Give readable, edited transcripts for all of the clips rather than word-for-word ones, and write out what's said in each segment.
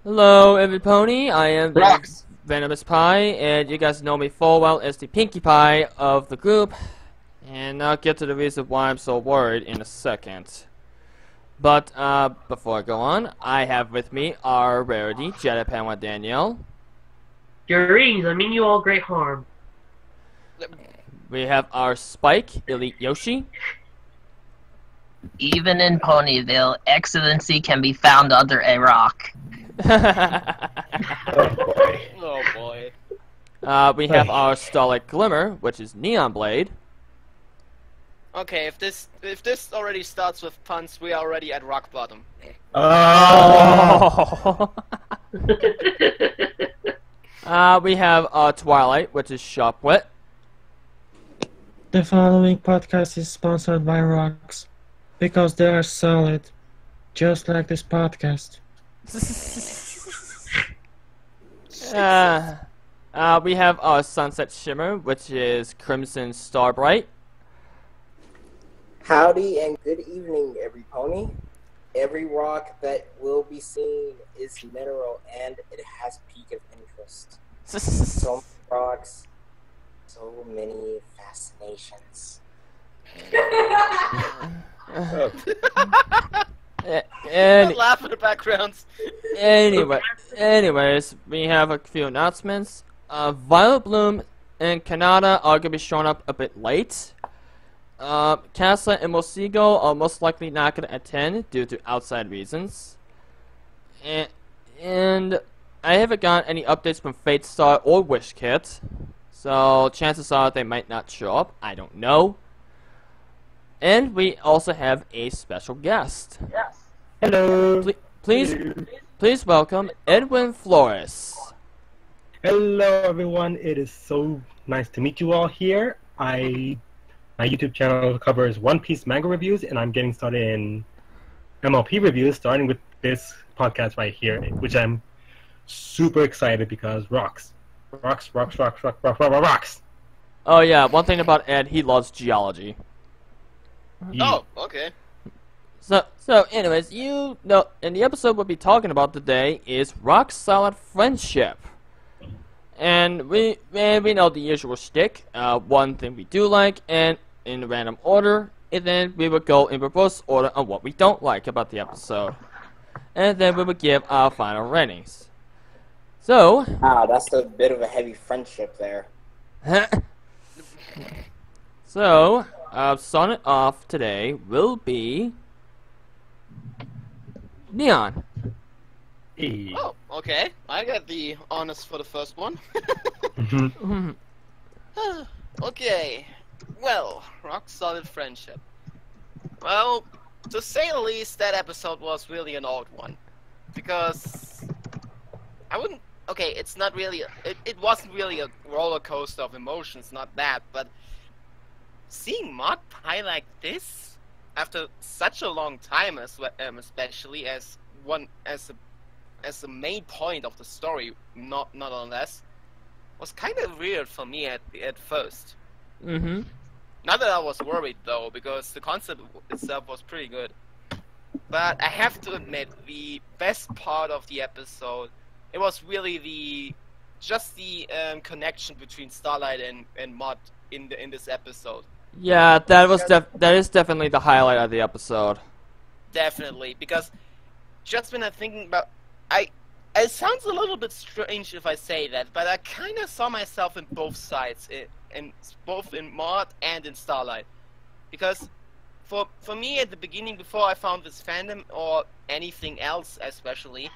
Hello, every pony. I am Rocks. Venomous Pie, and you guys know me full well as the Pinkie Pie of the group. And I'll get to the reason why I'm so worried in a second. But before I go on, I have with me our rarity, Jedi Padawan Danielle. Greetings, I mean you all great harm. We have our Spike, Elite Yoshi. Even in Ponyville, excellency can be found under a rock. Oh boy. Oh boy. We have our Starlight Glimmer, which is Neon Blade. Okay, if this already starts with puns, we are already at rock bottom. Oh. We have our Twilight, which is Sharpwit. The following podcast is sponsored by Rocks because they are solid, just like this podcast. We have our Sunset Shimmer, which is Crimson Starbright. Howdy and good evening, every pony. Every rock that will be seen is mineral and it has peak of interest. So many rocks, so many fascinations. Laugh in the backgrounds. Anyways, we have a few announcements. Violet Bloom and Kanata are gonna be showing up a bit late. Casa and Mosigo are most likely not gonna attend due to outside reasons. And I haven't gotten any updates from Fate Star or Wish Kit, so chances are they might not show up. I don't know. And we also have a special guest. Yes. Hello. Please welcome Edwin Flores. Hello, everyone. It is so nice to meet you all here. My YouTube channel covers One Piece manga reviews, and I'm getting started in MLP reviews, starting with this podcast right here, which I'm super excited because rocks. Oh yeah, one thing about Ed, he loves geology. Oh, okay. So anyways, you know, in the episode we'll be talking about today is rock solid friendship. And we know the usual shtick, one thing we do like, and in random order, and then we will go in reverse order on what we don't like about the episode. And then we will give our final ratings. So... Wow, that's a bit of a heavy friendship there. So, starting off today will be... Neon. Hey. Oh, okay. I got the honors for the first one. Okay. Well, rock solid friendship. Well, to say the least, that episode was really an odd one. Because I wouldn't... Okay, it's not really... It wasn't really a roller coaster of emotions, not that, but... Seeing Mod Pie like this, after such a long time, especially as the main point of the story, not unless, was kind of weird for me at first. Mm-hmm. Not that I was worried though, because the concept itself was pretty good. But I have to admit, the best part of the episode, it was really the connection between Starlight and Mod in this episode. Yeah, that is definitely the highlight of the episode. Definitely, because just when I'm thinking about... It sounds a little bit strange if I say that, but I kind of saw myself in both sides, both in Mod and in Starlight. Because for me at the beginning, before I found this fandom or anything else especially,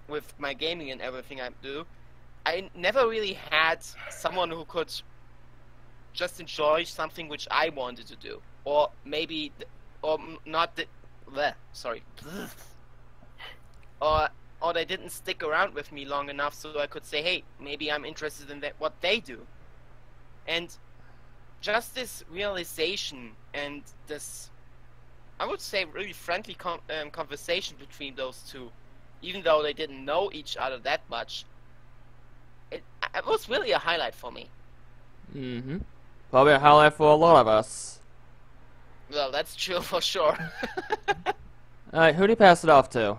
with my gaming and everything I do, I never really had someone who could just enjoy something which I wanted to do, or maybe, or not the, sorry, or they didn't stick around with me long enough so I could say, hey, maybe I'm interested in what they do. And just this realization and this, I would say, really friendly conversation between those two, even though they didn't know each other that much, it was really a highlight for me. Mm-hmm. Probably a highlight for a lot of us. Well, that's true for sure. Alright, who do you pass it off to?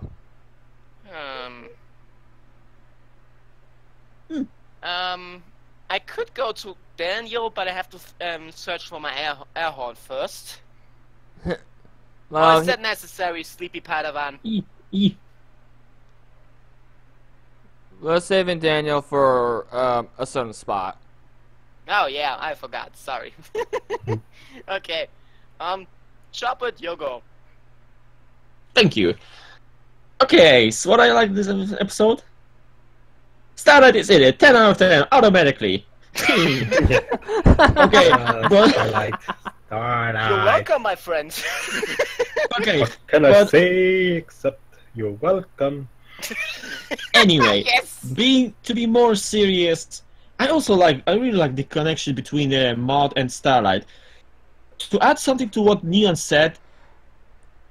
I could go to Daniel, but I have to search for my air horn first. Or Well, is that necessary, Sleepy Padawan? we're saving Daniel for a certain spot. Oh yeah, I forgot. Sorry. Okay. Chopper, you go. Thank you. Okay, so what I like this episode? Starlight is in it, 10 out of 10, automatically. Okay, but... Starlight. You're welcome, my friends. Okay, What can I but say except you're welcome? anyway, Yes. to be more serious, I really like the connection between Maud and Starlight. To add something to what Neon said,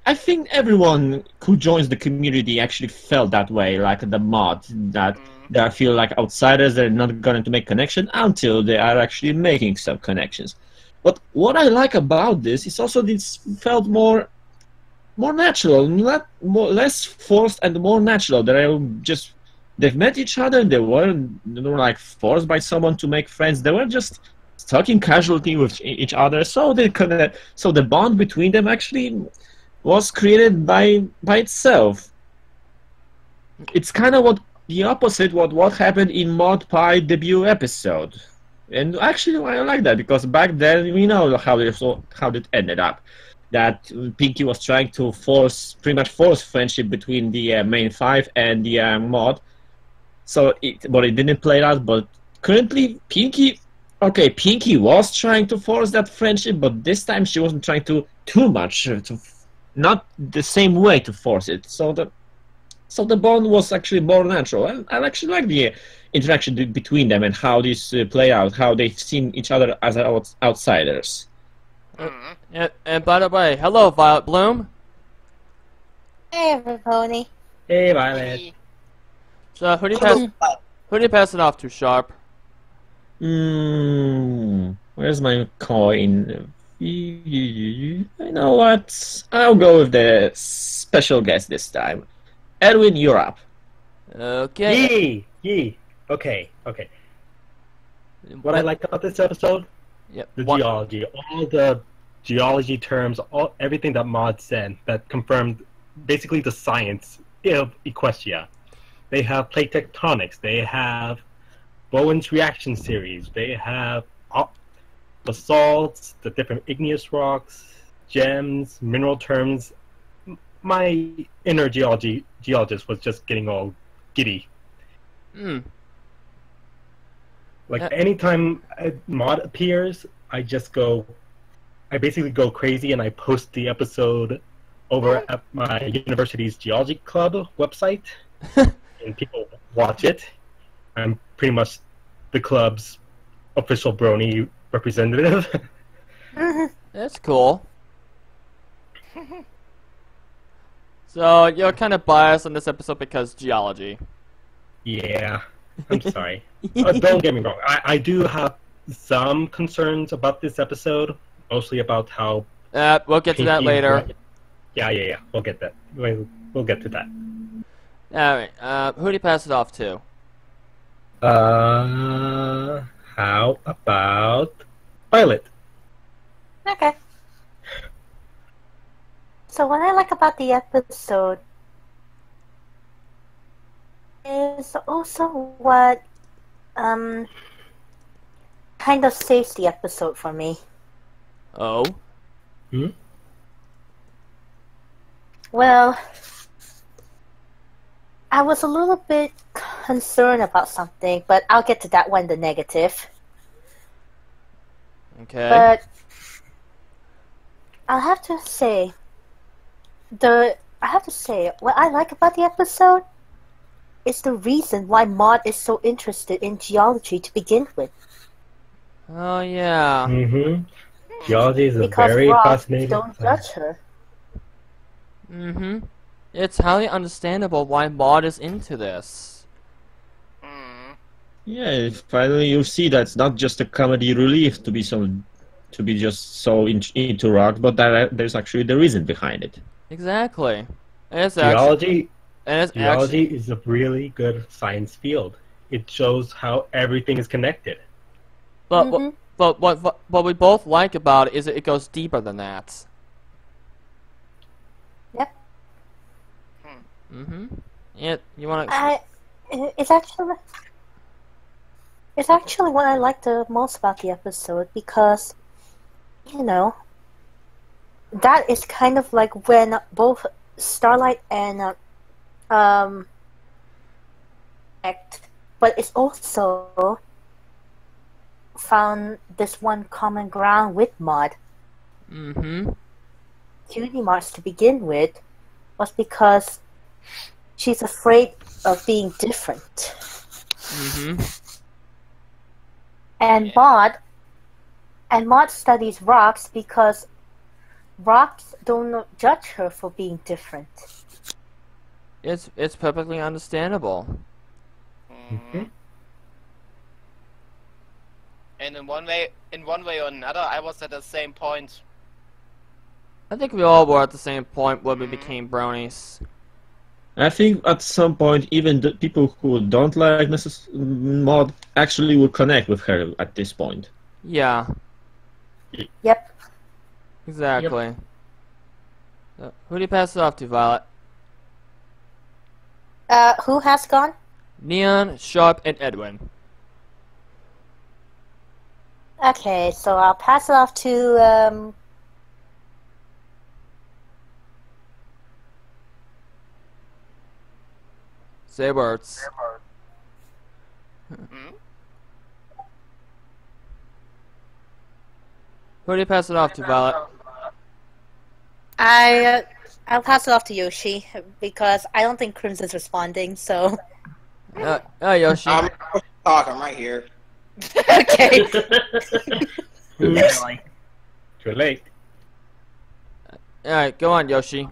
I think everyone who joins the community actually felt that way, like the Maud, that they feel like outsiders, they're not going to make connection until they are actually making some connections. But what I like about this is also this felt more natural, less forced and more natural. They've met each other. They weren't like forced by someone to make friends. They were just talking casually with each other. So the bond between them actually was created by itself. It's kind of the opposite what happened in Mod Pie debut episode. And actually, I like that because back then we know how it ended up. That Pinkie was trying to pretty much force friendship between the main five and the Mod. But it didn't play out. But currently, Pinkie was trying to force that friendship, but this time she wasn't trying to too much, not the same way to force it. So the bond was actually more natural, and I actually like the interaction between them and how this play out, how they've seen each other as outsiders. And by the way, hello, Violet Bloom. Hey, everybody. Hey, Violet. So who do you pass it off to, Sharp? Where's my coin? You know what? I'll go with the special guest this time. Edwin, you're up. Okay. Yee. Okay. What I liked about this episode, the geology, all the geology terms, everything that Maud said that confirmed basically the science of Equestria. They have plate tectonics. They have Bowen's reaction series. They have basalts, the different igneous rocks, gems, mineral terms. My inner geologist was just getting all giddy. Like anytime Maud appears, I basically go crazy and I post the episode over at my university's geology club website, and people watch it. I'm pretty much the club's official Brony representative. That's cool. So you're kind of biased on this episode because geology. Yeah, I'm sorry. Don't get me wrong. I do have some concerns about this episode, mostly about how... we'll get to that later. Yeah. We'll get that. We'll get to that. Alright, who do you pass it off to? How about Violet? Okay. So what I like about the episode is also what kind of saves the episode for me. Oh? Well, I was a little bit concerned about something, but I'll get to that one, the negative. Okay. But I have to say, what I like about the episode is the reason why Maud is so interested in geology to begin with. Oh, yeah. Geology is because very rocks fascinating. don't judge her. It's highly understandable why Maud is into this. Yeah, finally you see that it's not just a comedy relief to be just so into rock, but that there's actually the reason behind it. Exactly. Geology is a really good science field. it shows how everything is connected. But what we both like about it is it goes deeper than that. Yep. Mm-hmm. Yeah, you wanna? It's actually what I like the most about the episode because, you know, that is kind of like when both Starlight and act, but it's also found this one common ground with Maud. Mm-hmm. Cutie March to begin with was because she's afraid of being different. Mm-hmm. And Maud studies rocks because rocks don't judge her for being different. It's perfectly understandable. Mm-hmm. And in one way or another, I was at the same point. I think we all were at the same point when we became bronies. I think at some point, even the people who don't like Mrs. Maud actually will connect with her at this point. Yeah. Yep. Exactly. So, who do you pass it off to, Violet? Who has gone? Neon, Sharp, and Edwin. Okay, so I'll pass it off to Say words. Hmm? Who do you pass it off to, Violet? I'll pass it off to Yoshi because I don't think Crimson's responding. So Yoshi. I'm talking right here. okay. Really? Too late. Alright, go on, Yoshi.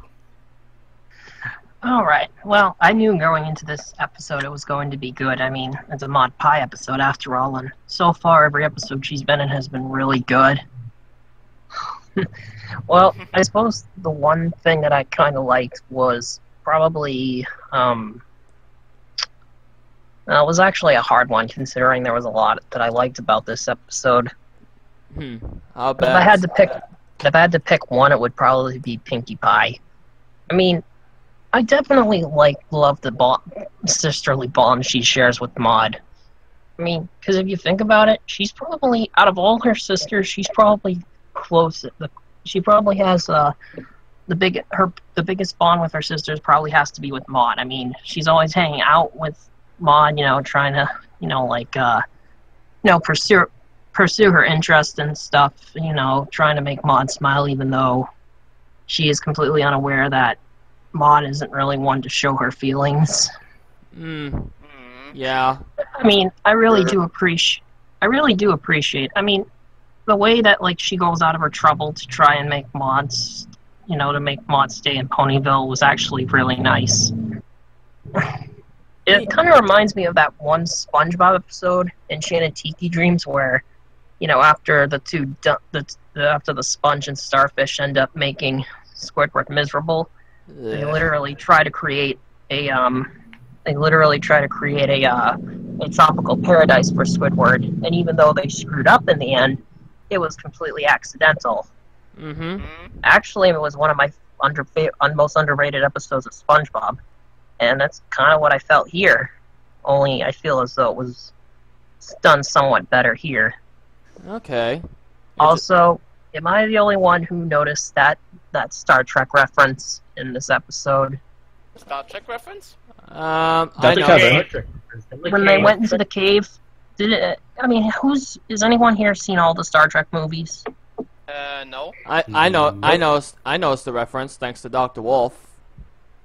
Alright, well, I knew going into this episode it was going to be good. I mean, it's a Mod Pie episode after all, and so far every episode she's been in has been really good. Well, I suppose the one thing that I kind of liked was probably, it was actually a hard one considering there was a lot that I liked about this episode. I'll But bet. if I had to pick one, it would probably be Pinkie Pie. I mean, I definitely love the sisterly bond she shares with Maud. I mean, because if you think about it, she's probably out of all her sisters, she's probably close. She probably has the biggest bond with her sisters probably has to be with Maud. I mean, she's always hanging out with Maud, trying to, pursue her interest and stuff, trying to make Maud smile, even though she is completely unaware that Maud isn't really one to show her feelings. Yeah. I mean, I really do appreciate. I mean, the way that she goes out of her trouble to try and make Maud, to make Maud stay in Ponyville was actually really nice. It kind of reminds me of that one SpongeBob episode, Enchanted Tiki Dreams, where, after after the sponge and starfish end up making Squidward miserable, they literally try to create a tropical paradise for Squidward, and even though they screwed up in the end, it was completely accidental. Actually, it was one of my most underrated episodes of SpongeBob, and that's kind of what I felt here. Only I feel as though it was done somewhat better here. Okay. Also, am I the only one who noticed that Star Trek reference in this episode? Star Trek reference? I Dr. know. Kevin. When they went into the cave, has anyone here seen all the Star Trek movies? No. I noticed the reference thanks to Dr. Wolf.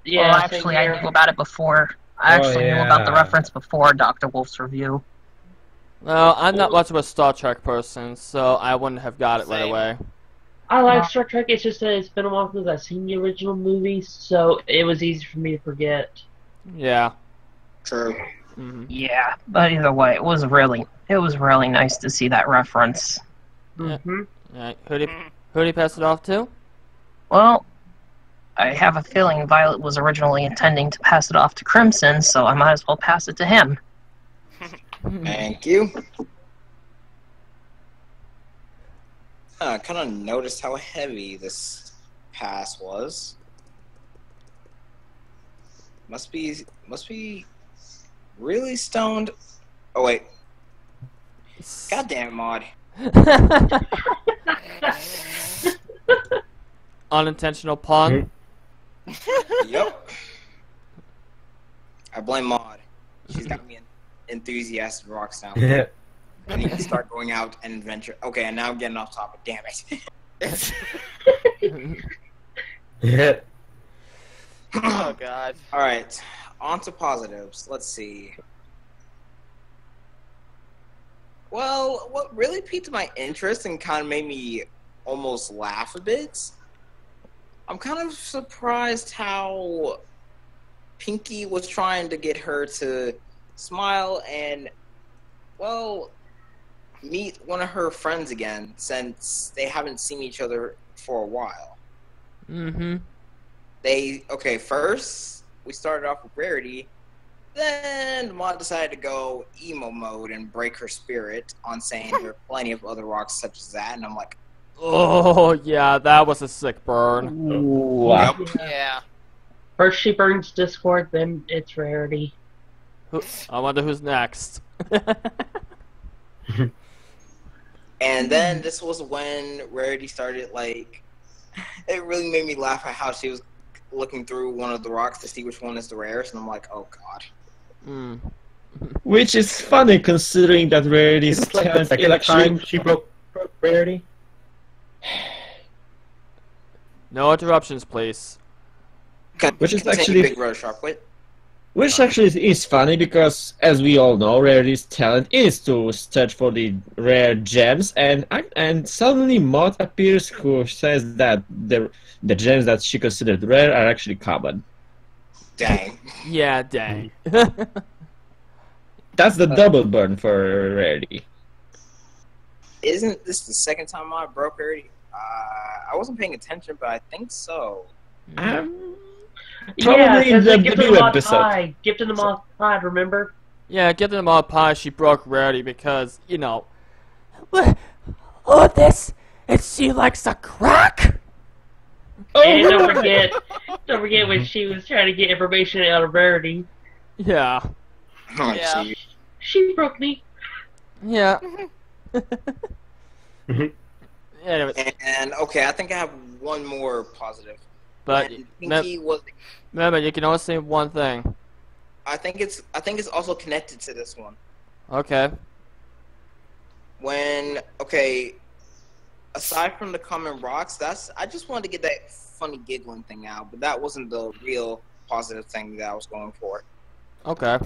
Yeah, well, actually, I knew about it before. I actually knew about the reference before Dr. Wolf's review. No, I'm not much of a Star Trek person, so I wouldn't have got it right away. I like Star Trek, it's just that it's been a while since I've seen the original movies, so it was easy for me to forget. Yeah. True. Yeah, but either way, it was really nice to see that reference. Alright, who do you pass it off to? Well, I have a feeling Violet was originally intending to pass it off to Crimson, so I might as well pass it to him. Thank you. I kind of noticed how heavy this pass was. Must be really stoned. Oh wait. Goddamn mod. Unintentional pun. Yep. I blame Maud. She's got me enthusiastic rocks now. Yeah. I need to start going out and adventure. Okay, and now I'm getting off topic. Damn it. Yeah. Oh god. Alright, on to positives. Let's see. Well, what really piqued my interest and kind of made me almost laugh a bit, I'm kind of surprised how Pinkie was trying to get her to smile and, well, meet one of her friends again since they haven't seen each other for a while. Mm-hmm. Okay, first, we started off with Rarity, then Mod decided to go emo mode and break her spirit on saying there are plenty of other rocks such as that, and I'm like, Oh, yeah, that was a sick burn. Wow. Yeah. First she burns Discord, then it's Rarity. I wonder who's next. and then this was when Rarity started, like, it really made me laugh at how she was looking through one of the rocks to see which one is the rarest, and I'm like, oh god. Mm. Which is funny considering that Rarity's It's like the talent second is actually time she broke Rarity. No interruptions, please. Which is Continue, actually- Big Brother Sharpwit. Which actually is funny because, as we all know, Rarity's talent is to search for the rare gems, and suddenly Maud appears who says that the gems that she considered rare are actually common. Dang. Yeah, dang. That's the double burn for Rarity. Isn't this the second time I broke Rarity? I wasn't paying attention, but I think so. Probably in the Gift of debut the Moth episode. Pie. Gift of the Moth Pie, remember? Yeah, get them all pie. She broke Rarity because, you know. Oh, this. And she likes a crack? And don't forget when she was trying to get information out of Rarity. Yeah. Oh, Yeah. gee. She broke me. Yeah. Anyways, And okay, I think I have one more positive. but And Pinkie was. remember, you can only say one thing. I think it's also connected to this one. Okay. Aside from the common rocks, I just wanted to get that funny giggling thing out, but that wasn't the real positive thing that I was going for. Okay.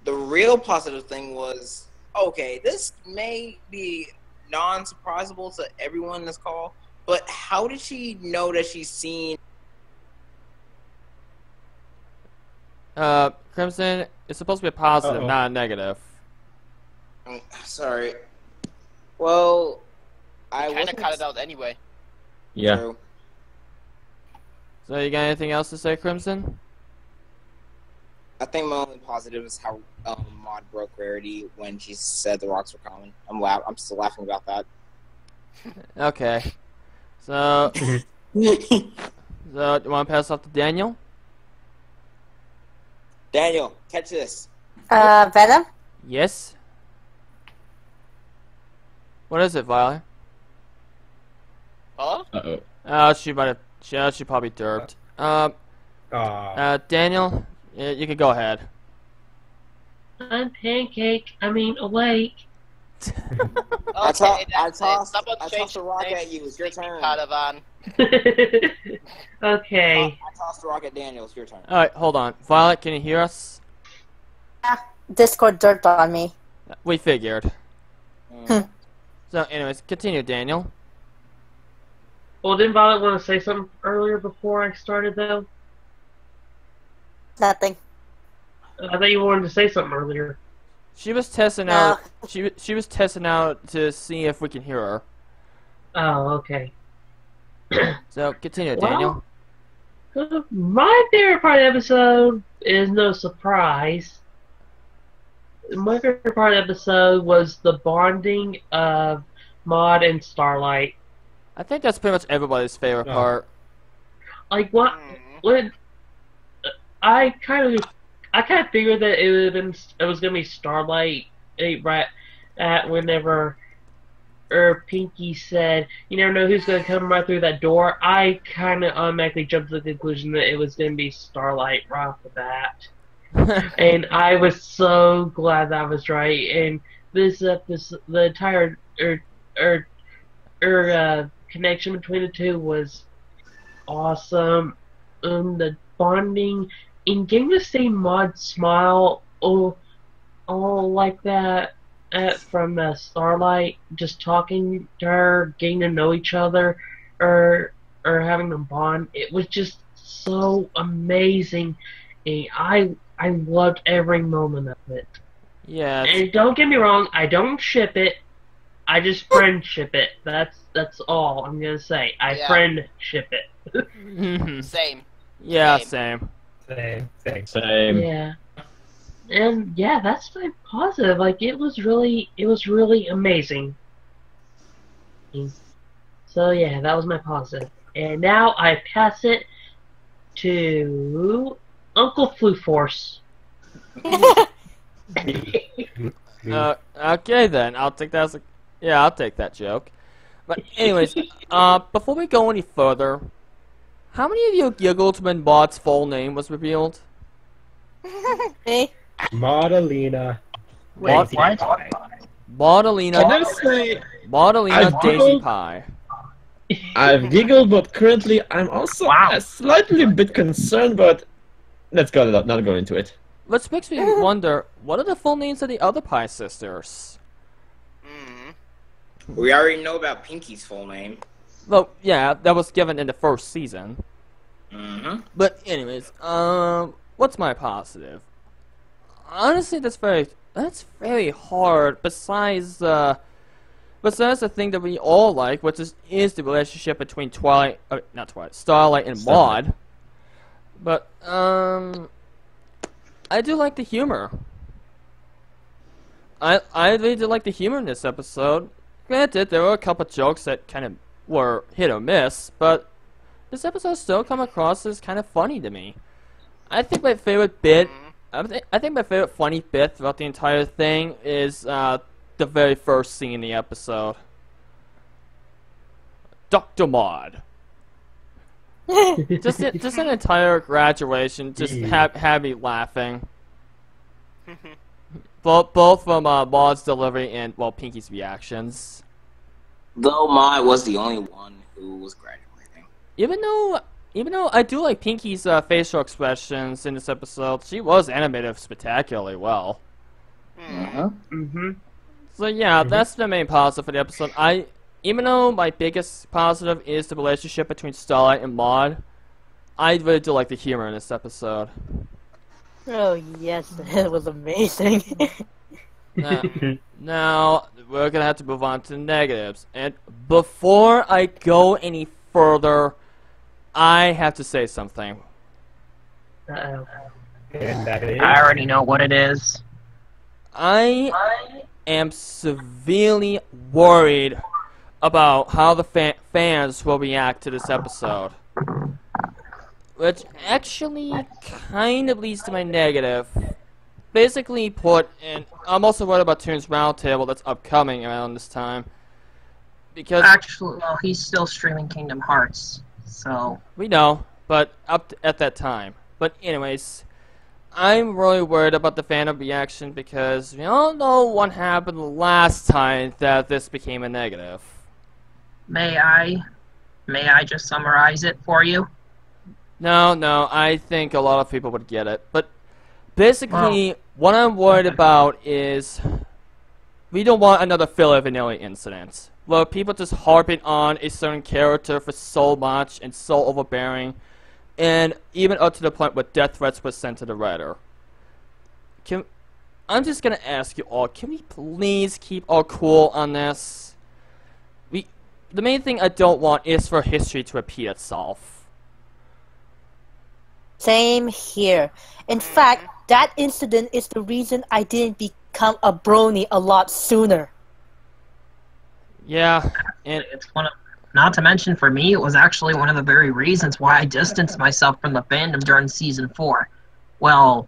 The real positive thing was, okay, this may be non-surprisable to everyone in this call, but how did she know that she's seen? Crimson, it's supposed to be a positive, Uh-oh. not a negative. Sorry. Well, I Kinda wasn't cut it out anyway. Yeah. True. So you got anything else to say, Crimson? I think my only positive is how Maud broke Rarity when she said the rocks were common. I'm still laughing about that. Okay. So, do you want to pass off to Daniel? Daniel, catch this. Venom? Yes. What is it, Violet? Huh? Uh-oh. She might have. She probably derped. Daniel, you can go ahead. I'm awake. I that's tossed it. Double a change rock name at you. It's your to turn. Caravan. Okay. I tossed a rock at Daniel. It's your turn. All right, hold on. Violet, can you hear us? Discord dirt on me. We figured. Mm. So, anyways, continue, Daniel. Well, didn't Violet want to say something earlier before I started, though? Nothing. I thought you wanted to say something earlier. She was testing out. She was testing out to see if we can hear her. Oh, okay. So, continue, Well, Daniel. My favorite part of the episode is no surprise. my favorite part of the episode was the bonding of Maud and Starlight. I think that's pretty much everybody's favorite part. Like when I kind of figured that it was gonna be Starlight right at whenever Pinkie said, "You never know who's gonna come right through that door." I kind of automatically jumped to the conclusion that it was gonna be Starlight right off the bat. And I was so glad that I was right. And the entire connection between the two was awesome. The bonding and getting to see Maud smile all like that from Starlight, just talking to her, getting to know each other, or having them bond. It was just so amazing. And I loved every moment of it. Yeah. And don't get me wrong, I don't ship it. I just friendship it. That's all I'm gonna say. I friendship it. Same. Yeah, same. Yeah. And yeah, that's my positive. Like it was really amazing. So yeah, that was my positive. And now I pass it to Uncle Flu Force. Okay then, I'll take that as a... Yeah, I'll take that joke. But anyways, before we go any further, how many of you giggled when Maud's full name was revealed? Me? Maudalena. Wait, what? Maudalena Daisy Pie. I've giggled, but currently I'm also a slightly bit concerned, but let's not go into it. Which makes me wonder, what are the full names of the other Pie sisters? We already know about Pinkie's full name. Well, yeah, that was given in the first season. Mm-hmm. But anyways, what's my positive? Honestly, that's very hard. Besides the thing that we all like, which is the relationship between Starlight and Maud. But I do like the humor. I really did like the humor in this episode. Granted, there were a couple jokes that kind of were hit or miss, but this episode still come across as kind of funny to me. I think my favorite bit, I think my favorite funny bit throughout the entire thing is the very first scene in the episode. Dr. Maud. just an entire graduation, just had me laughing. Both from Maud's delivery and, well, Pinkie's reactions. Though Maud was the only one who was graduating. Even though I do like Pinkie's facial expressions in this episode, she was animated spectacularly well. So yeah, that's the main positive for the episode. Even though my biggest positive is the relationship between Starlight and Maud, I really do like the humor in this episode. Oh yes, it was amazing. Now, we're gonna have to move on to the negatives. And before I go any further, I have to say something. Uh-oh. And that is... I already know what it is. I am severely worried about how the fans will react to this episode. Which actually kind of leads to my negative. Basically put, and I'm also worried about Toon's Roundtable that's upcoming around this time. Because... Actually, well, he's still streaming Kingdom Hearts, so... We know, but at that time. But anyways, I'm really worried about the fandom reaction because we all know what happened last time that this became a negative. May I just summarize it for you? No, I think a lot of people would get it. But basically, what I'm worried about is we don't want another filler vanilla incident where people just harping on a certain character for so much and so overbearing, and even up to the point where death threats were sent to the writer. I'm just gonna ask you all, can we please keep our cool on this? The main thing I don't want is for history to repeat itself. Same here. In fact, that incident is the reason I didn't become a brony a lot sooner. Yeah, and It's one of, not to mention for me, it was actually one of the very reasons why I distanced myself from the fandom during season 4. Well,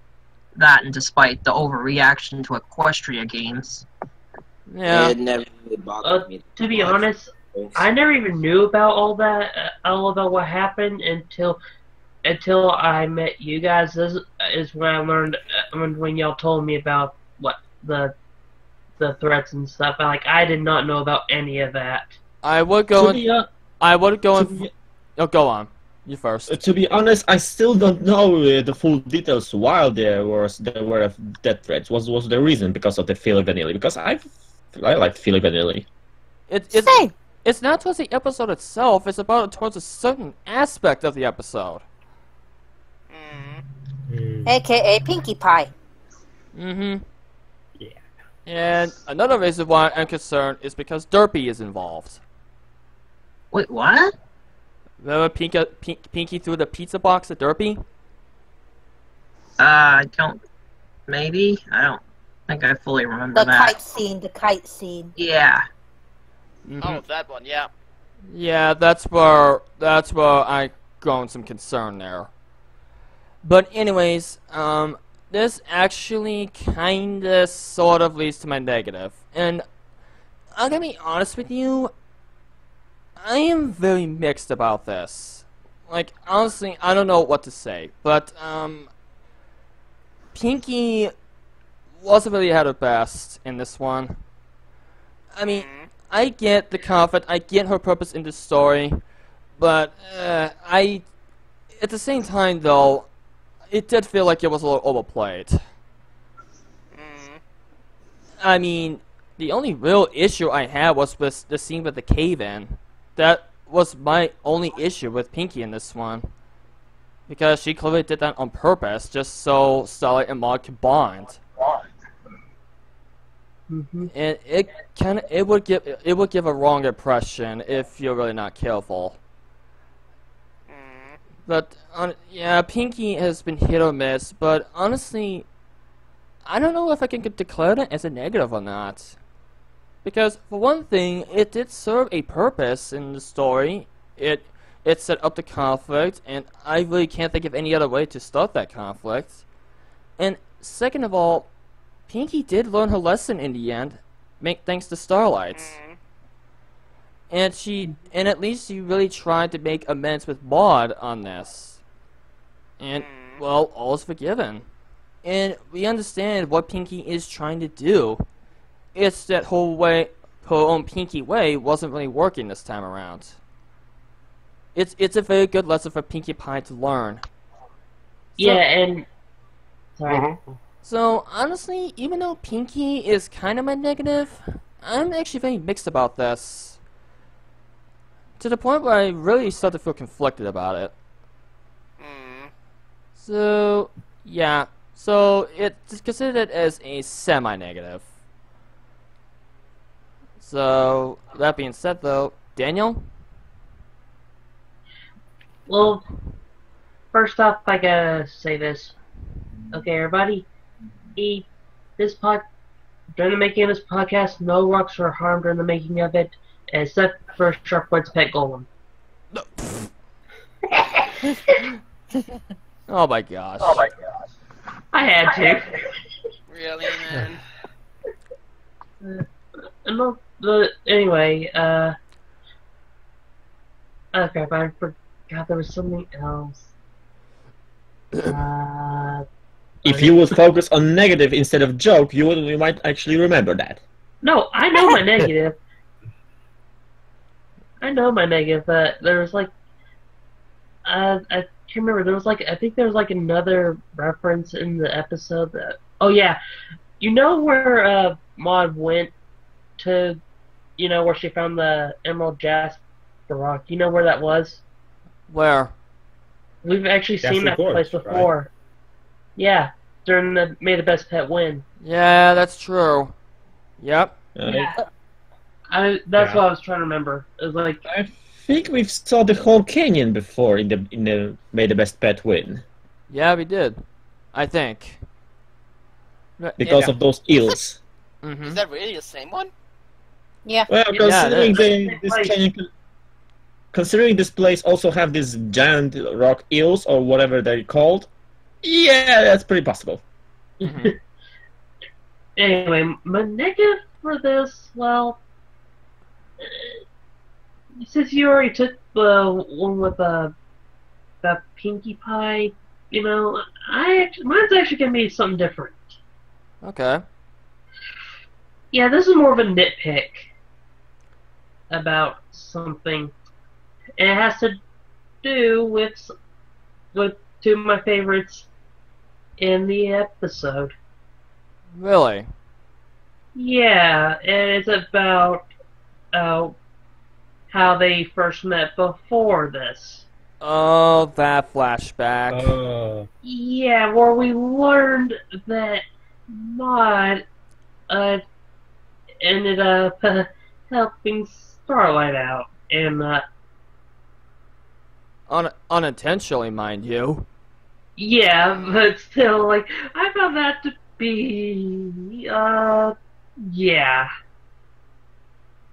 that and despite the overreaction to Equestria games. yeah. It never really bothered me. To be honest, I never even knew about all about what happened until I met you guys. This is when I learned when y'all told me about what the threats and stuff. I did not know about any of that. I would go. To be, I would go. to be- Oh, go on. You first. To be honest, I still don't know the full details why there were death threats. What was the reason? Because of the Philly Vanilli? Because I like Philly Vanilli. Same. It's not towards the episode itself. It's about towards a certain aspect of the episode. AKA Pinkie Pie. Mm-hmm. Yeah. And another reason why I'm concerned is because Derpy is involved. Wait, what? Remember Pinkie threw the pizza box at Derpy? I don't. Maybe? I don't think I fully remember The that. kite scene. Yeah. Mm-hmm. Oh, that one, yeah. Yeah, that's where I grown some concern there. But anyways, this actually kinda sort of leads to my negative. And I'm gonna be honest with you, I am very mixed about this. Like, honestly, I don't know what to say. But Pinkie wasn't really at her best in this one. I mean, I get the conflict, I get her purpose in the story, but at the same time though, it did feel like it was a little overplayed. I mean, the only real issue I had was with the scene with the cave-in. That was my only issue with Pinkie in this one. Because she clearly did that on purpose, just so Starlight and Maud could bond. And it would give a wrong impression if you're really not careful. But yeah, Pinkie has been hit or miss. But honestly, I don't know if I can declare that as a negative or not. Because for one thing, it did serve a purpose in the story. It set up the conflict, and I really can't think of any other way to start that conflict. And second of all, Pinkie did learn her lesson in the end, thanks to Starlight. And at least she really tried to make amends with Maud on this. And, well, all is forgiven. And we understand what Pinkie is trying to do. It's that her own Pinkie way wasn't really working this time around. It's a very good lesson for Pinkie Pie to learn. Yeah, and sorry. So, honestly, even though Pinkie is kind of my negative, I'm actually very mixed about this. To the point where I really start to feel conflicted about it. So, yeah. So, it's considered as a semi-negative. So, that being said, though, Daniel? Well, first off, I gotta say this. Okay, everybody. During the making of this podcast, no rocks were harmed during the making of it, except for Sharkboard's pet golem. Oh my gosh. I had to. Really, man? Anyway, okay, but I forgot there was something else. If you would focus on negative instead of joke, you might actually remember that. No, I know my negative. I know my negative, but there was I can't remember. There was I think there was another reference in the episode that. Oh yeah, you know where Maud went to, where she found the Emerald Jasper Rock. You know where that was? Where? We've actually seen that Gorge, place before. Right? Yeah, during the May the Best Pet Win. Yeah, that's true. Yep. Yeah. That's what I was trying to remember. It was I think we saw the whole canyon before in the May the Best Pet Win. Yeah, we did. I think. because Yeah. of those eels. Mm-hmm. Is that really the same one? Yeah. Well, Yeah, considering it is. this canyon, considering this place also have these giant rock eels or whatever they're called, yeah, that's pretty possible. Mhm. Anyway, my negative for this, well, since you already took the one with the Pinkie Pie, mine's actually gonna be something different. Okay. Yeah, this is more of a nitpick about something, and it has to do with two of my favorites in the episode. Really? Yeah, and it's about how they first met before this. Oh, that flashback. Yeah, where we learned that Maud ended up helping Starlight out, and Unintentionally, mind you. yeah, but still, like, I found that to be yeah.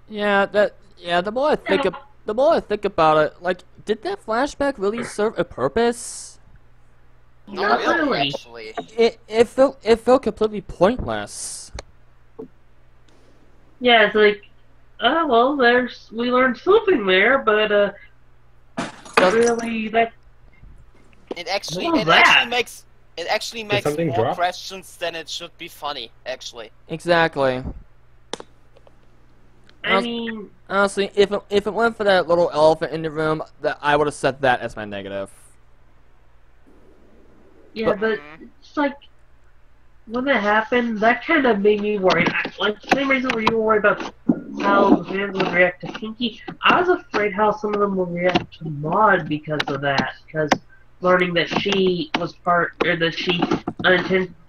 Yeah, the more I think about it, like, did that flashback really serve a purpose? Not really. Actually. It felt completely pointless. Yeah, it's like, oh well, we learned something there, but really that It actually What was that? makes something more drop? questions than it should be funny. Actually. Exactly. I mean, Honestly, if it went for that little elephant in the room, that I would have set that as my negative. yeah, but it's like when that happened, that kind of made me worried. Like the same reason where you were worried about how the fans would react to Pinkie, I was afraid how some of them would react to Maud because of that. Because learning that she was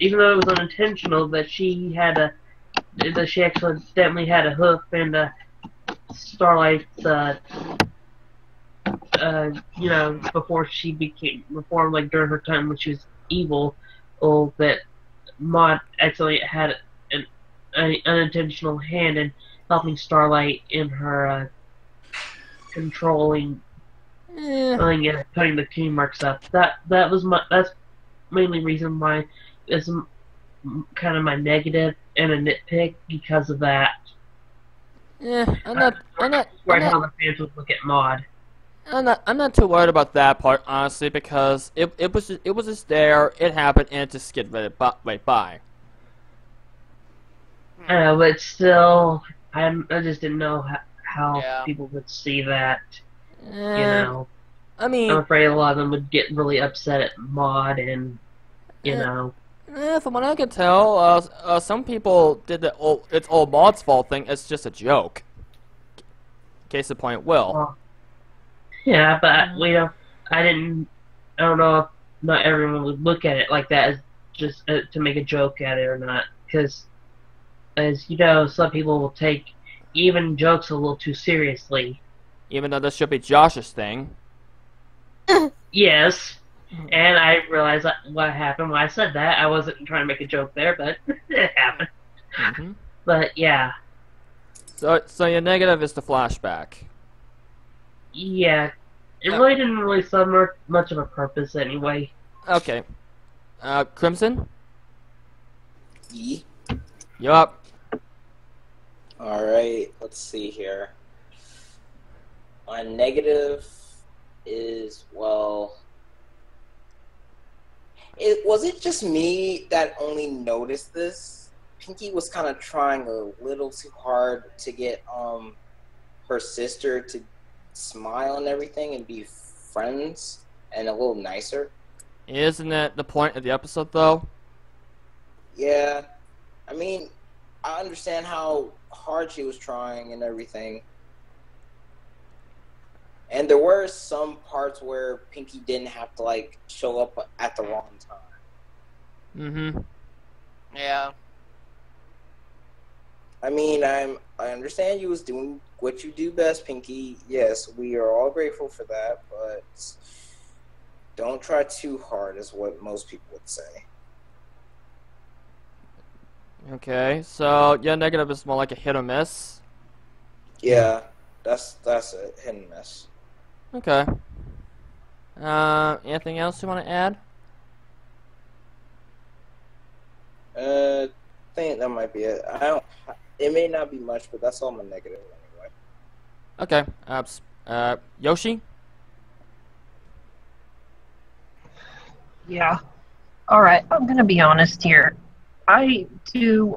even though it was unintentional, that she accidentally had a hoof and Starlight's, before she became reformed, like during her time when she was evil, that Maud actually had an unintentional hand in helping Starlight in her controlling and putting the key marks up. That's mainly reason why it's kind of my negative and a nitpick because of that. Yeah, I'm not How the fans would look at Maud. I'm not too worried about that part, honestly, because it was just there, it happened, and it just skipped right by. I know, but still, I just didn't know how Yeah. people would see that. I mean, I'm afraid a lot of them would get really upset at Maud, and from what I can tell, some people did it's all Maud's fault thing. It's just a joke. Case in point, Will. yeah, but I don't know if not everyone would look at it like that as just to make a joke at it or not, because as you know, some people will take even jokes a little too seriously. Even though this should be Josh's thing. Yes, and I realized what happened when I said that. I wasn't trying to make a joke there, but it happened. Mm-hmm. But yeah. So your negative is the flashback. Yeah, it really didn't really serve much of a purpose anyway. Okay. Crimson? E. You up? Alright, let's see here. My negative is, well... Was it just me that only noticed this? Pinkie was kind of trying a little too hard to get her sister to smile and everything and be friends and a little nicer. Isn't that the point of the episode, though? Yeah, I mean, I understand how hard she was trying and everything. And there were some parts where Pinkie didn't have to, like, show up at the wrong time. Mm-hmm. Yeah. I mean, I understand you was doing what you do best, Pinkie. Yes, we are all grateful for that, but don't try too hard is what most people would say. Okay, so your negative is more like a hit or miss. Yeah, that's it. Hit and miss. Okay. Anything else you want to add? I think that might be it. I don't. It may not be much, but that's all my negative anyway. Okay. Yoshi? Yeah. Alright, I'm gonna be honest here. I can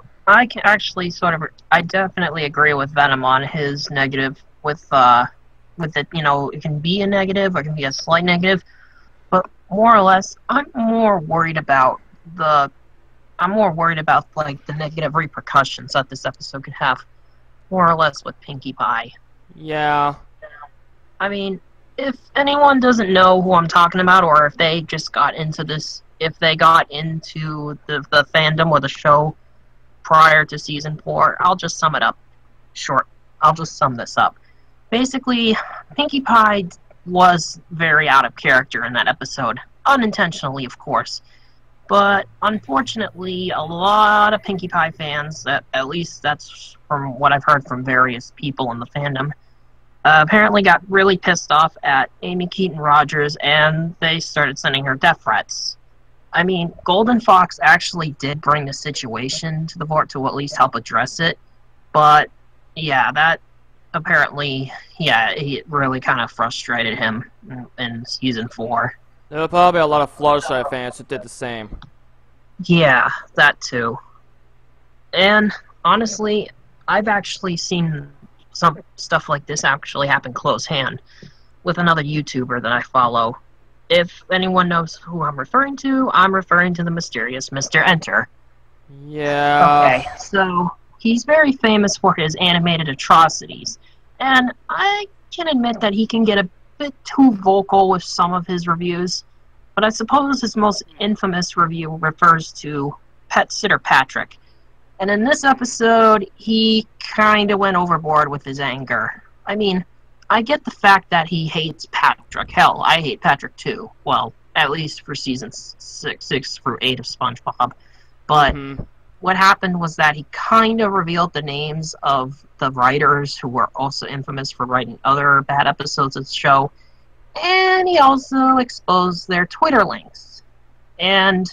actually I definitely agree with Venom on his negative with it, it can be a negative or it can be a slight negative, but more or less, I'm more worried about like the negative repercussions that this episode could have, more or less with Pinkie Pie. Yeah. I mean, if anyone doesn't know who I'm talking about, or if they just got into this, if they got into the fandom or the show prior to season 4, I'll just sum it up short. I'll just sum this up. Basically, Pinkie Pie was very out of character in that episode. Unintentionally, of course. But unfortunately, a lot of Pinkie Pie fans, at least that's from what I've heard from various people in the fandom, apparently got really pissed off at Amy Keaton Rogers, and they started sending her death threats. I mean, Golden Fox actually did bring the situation to the board to at least help address it, but yeah, that apparently, it really kind of frustrated him in season 4. There were probably a lot of Fluttershy fans who did the same. Yeah, that too. And honestly, I've actually seen some stuff like this actually happen close hand with another YouTuber that I follow. If anyone knows who I'm referring to the mysterious Mr. Enter. Yeah. Okay, so he's very famous for his animated atrocities, and I can admit that he can get a bit too vocal with some of his reviews, but I suppose his most infamous review refers to Pet Sitter Patrick. And in this episode, he kind of went overboard with his anger. I mean, I get the fact that he hates Patrick. Hell, I hate Patrick too. Well, at least for seasons 6 through 8 of SpongeBob. But what happened was that he kind of revealed the names of the writers who were also infamous for writing other bad episodes of the show. And he also exposed their Twitter links. And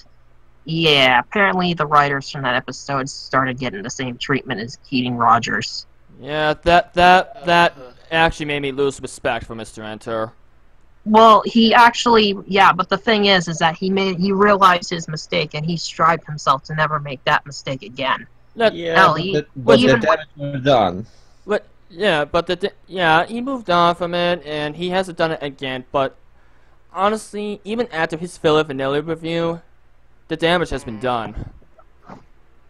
yeah, apparently the writers from that episode started getting the same treatment as Keaton Rogers. Yeah, that actually made me lose respect for Mr. Enter. Well, he actually, but the thing is that he realized his mistake, and he strived himself to never make that mistake again. But the damage was done. He moved on from it, and he hasn't done it again. But honestly, even after his Philip Vanilli review, the damage has been done.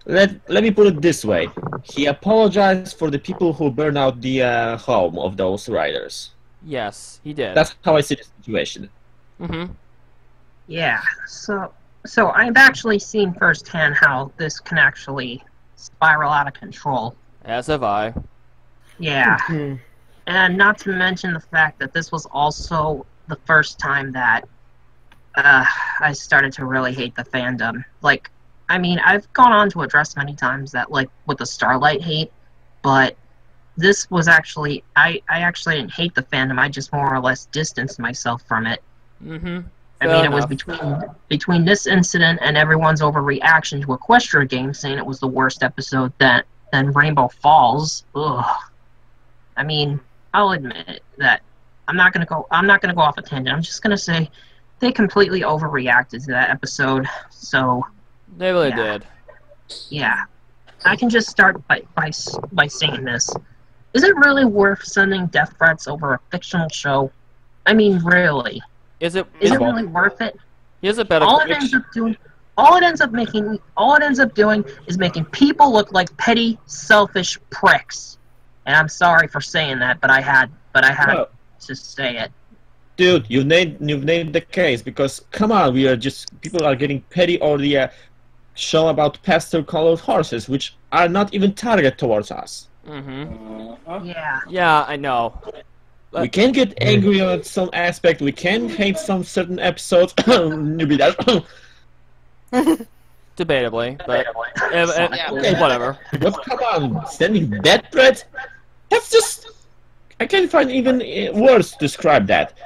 Let me put it this way: he apologized for the people who burned out the home of those writers. Yes, he did. That's how I see the situation. Yeah, so I've actually seen firsthand how this can actually spiral out of control. As have I. Yeah. And not to mention the fact that this was also the first time that I started to really hate the fandom. Like, I mean, I've gone on to address many times that, like, with the Starlight hate, but this was actually, I actually didn't hate the fandom, I just more or less distanced myself from it. I mean, it was between this incident and everyone's overreaction to Equestria Game saying it was the worst episode than Rainbow Falls. Ugh. I mean, I'll admit that I'm not gonna go off a tangent. I'm just gonna say they completely overreacted to that episode. So they really did. Yeah, I can just start by saying this: is it really worth sending death threats over a fictional show? I mean, really? Is it really worth it? Here's a better. All it ends up doing is making people look like petty, selfish pricks. And I'm sorry for saying that, but I had to say it. Dude, you've named the case, because come on, people are getting petty over the show about pastel-colored horses, which are not even targeted towards us. Yeah. Yeah, I know. But we can get angry on some aspect. We can hate some certain episodes. Debatably, but Okay. Whatever. But come on, sending death threats? That's just... I can't find even words to describe that.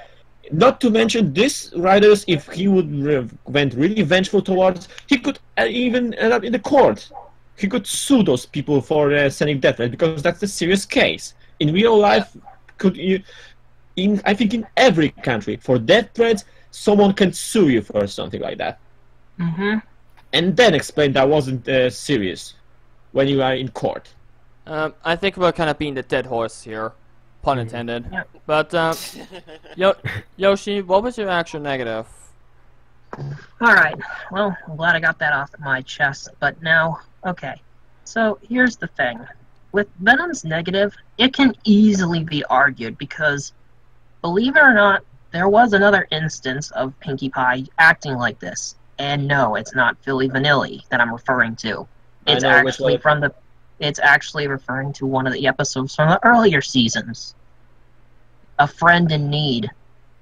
Not to mention, this writers, if he would went really vengeful towards, he could even end up in the court. He could sue those people for sending death threats, because that's a serious case. In real life, I think in every country, for death threats, someone can sue you for something like that. Mm-hmm. And then explain that wasn't serious when you are in court. I think we're kind of being the dead horse here, pun intended. Yeah. But Yoshi, what was your actual negative? Alright, well, I'm glad I got that off my chest, but now, okay. So, here's the thing. With Venom's negative, it can easily be argued because, believe it or not, there was another instance of Pinkie Pie acting like this. And no, it's not Philly Vanilli that I'm referring to. It's actually referring to one of the episodes from the earlier seasons. A Friend in Need.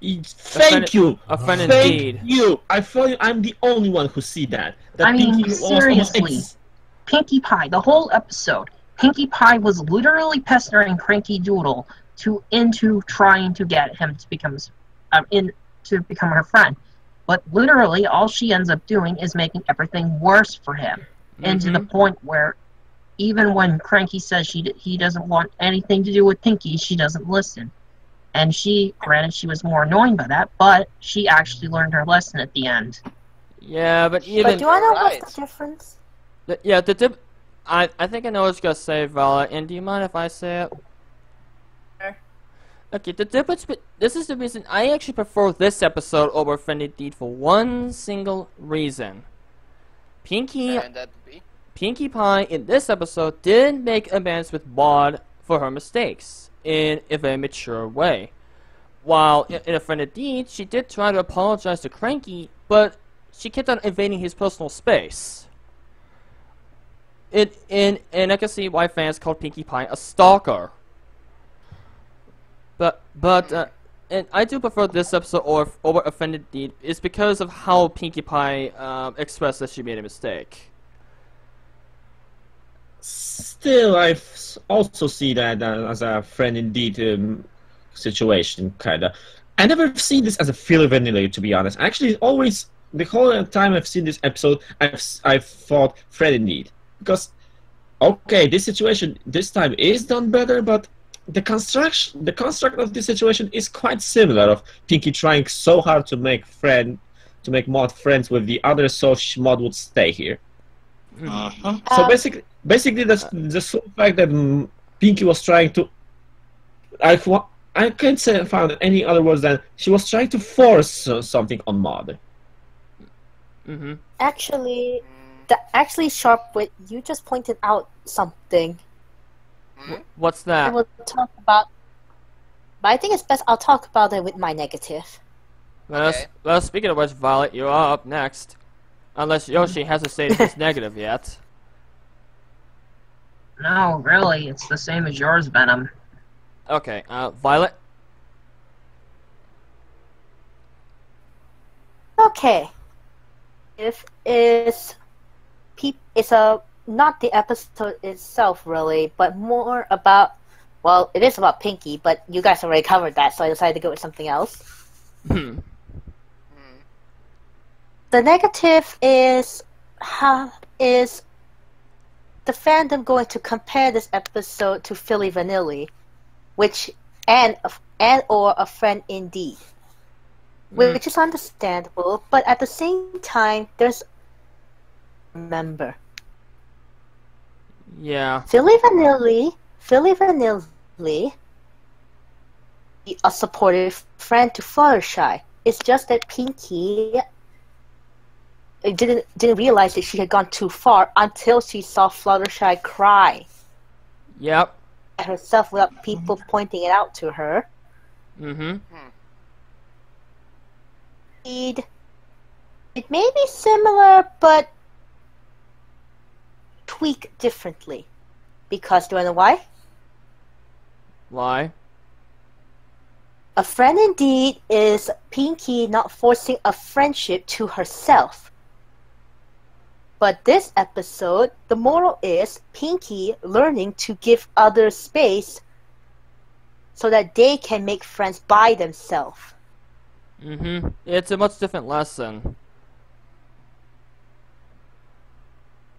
Thank you. A friend Thank indeed. you. I feel I'm the only one who see that. I mean, Pinkie was seriously. Pinkie Pie, the whole episode. Pinkie Pie was literally pestering Cranky Doodle into trying to get him to become her friend. But literally, all she ends up doing is making everything worse for him. And to the point where even when Cranky says he doesn't want anything to do with Pinkie, she doesn't listen. And granted, she was more annoying by that, but she actually learned her lesson at the end. Yeah, but even... But do I know what's the difference? I think I know what you're gonna say, Vala, and do you mind if I say it? Sure. Okay, the difference, this is the reason I actually prefer this episode over Friend Indeed for one single reason. Pinkie Pie in this episode did make amends with Maud for her mistakes in a very mature way. While in A Friend Indeed, she did try to apologize to Cranky, but she kept on invading his personal space. And I can see why fans called Pinkie Pie a stalker. But and I do prefer this episode over A Friend Indeed. It's because of how Pinkie Pie expressed that she made a mistake. Still, I also see that as a Friend Indeed situation, kinda. I never seen this as a Philly Vanilli, to be honest. Actually, always the whole time I've seen this episode, I've thought Friend Indeed, because okay, this situation this time is done better, but the construct of this situation is quite similar. Of Pinkie trying so hard to make Maud friends with the others, so Maud would stay here. So basically, the sole fact that Pinkie was trying to, I can't say I found any other words than she was trying to force something on Maud. Actually, Sharpwit, you just pointed out something. What's that? I will talk about, but I think it's best I'll talk about it with my negative. Well, speaking of which, Violet, you are up next. Unless Yoshi hasn't stated his negative yet. No, really, it's the same as yours, Venom. Okay, Violet? Okay. It's not the episode itself, really, but more about, well, it is about Pinkie, but you guys already covered that, so I decided to go with something else. The negative is the fandom going to compare this episode to Philly Vanilli, and or A Friend Indeed, which is understandable, but at the same time, remember. Yeah. Philly Vanilli, a supportive friend to Fluttershy. It's just that Pinkie didn't realize that she had gone too far until she saw Fluttershy cry. Yep. At herself without people pointing it out to her. It may be similar, but tweak differently. Because, do I know why? Why? A Friend Indeed is Pinkie not forcing a friendship to herself. But this episode, the moral is Pinkie learning to give others space so that they can make friends by themselves. It's a much different lesson.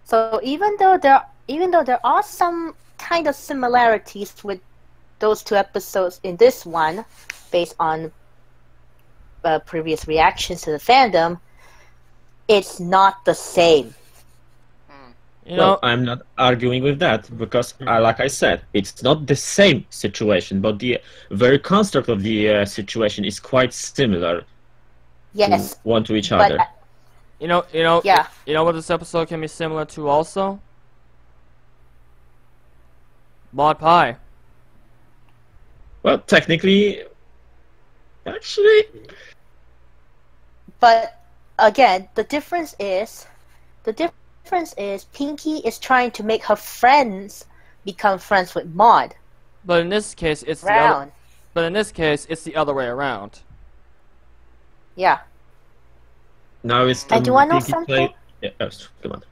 So even though there are some kind of similarities with those two episodes in this one, based on previous reactions to the fandom, it's not the same. You know, Well, I'm not arguing with that because, like I said, it's not the same situation, but the very construct of the situation is quite similar. Yes, one to each but other. yeah. You know what this episode can be similar to also? Mod Pie. Well, technically, actually, But again, the difference is Pinkie is trying to make her friends become friends with Maud. But in this case, it's the other way around. Yeah. now it's And do you wanna know Pinkie something? Pie. Yeah, come on.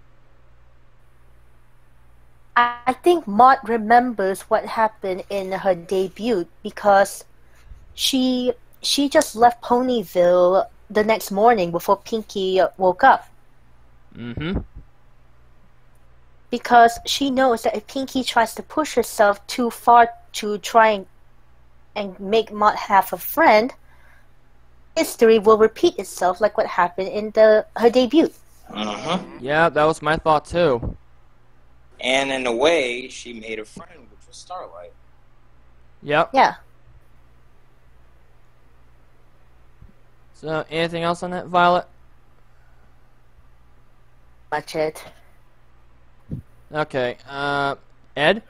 I think Maud remembers what happened in her debut because she just left Ponyville the next morning before Pinkie woke up. Because she knows that if Pinkie tries to push herself too far to try and make Maud have a friend, history will repeat itself like what happened in her debut. Yeah, that was my thought too. And in a way, she made a friend, which was Starlight. Yep. Yeah. So, anything else on that, Violet? Much it. Okay, Ed?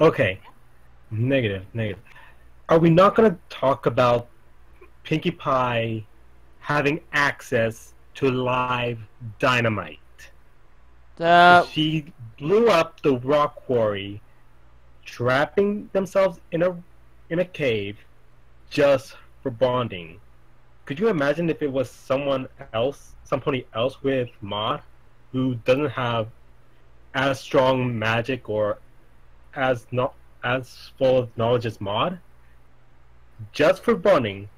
Okay. Negative. Are we not going to talk about Pinkie Pie having access to live dynamite? She blew up the rock quarry, trapping themselves in a cave just for bonding. Could you imagine if it was somebody else with Maud, who doesn't have as strong magic or as full of knowledge as Maud? Just for bonding,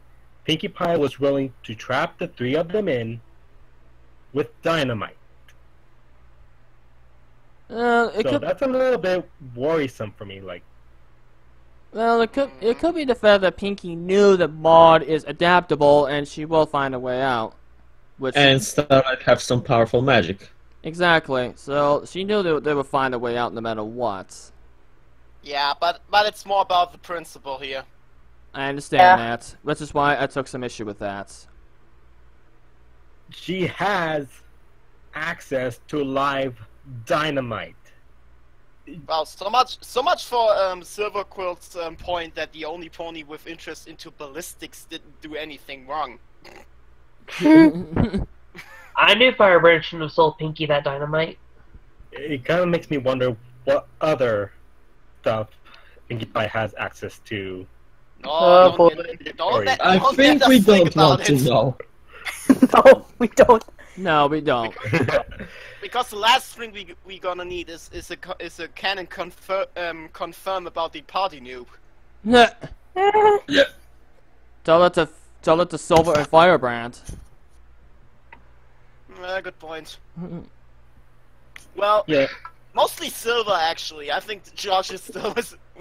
Pinkie Pie was willing to trap the three of them in with dynamite. That's a little bit worrisome for me. Well, it could be the fact that Pinkie knew that Maud is adaptable and she will find a way out. And Starlight have some powerful magic. Exactly. So she knew they would find a way out no matter what. Yeah, but it's more about the principle here. I understand that, which is why I took some issue with that. She has access to live dynamite. Well, so much for Silverquill's point that the only pony with interest into ballistics didn't do anything wrong. I knew Firebird shouldn't have sold Pinkie that dynamite. It kind of makes me wonder what other stuff Pinkie Pie has access to. I think we don't want to know. No, we don't. No, we don't. Because the last thing we gonna need is a canon confirm about the party noob. Tell it to Silver and Firebrand. Good point. Well, mostly Silver actually. I think Josh is still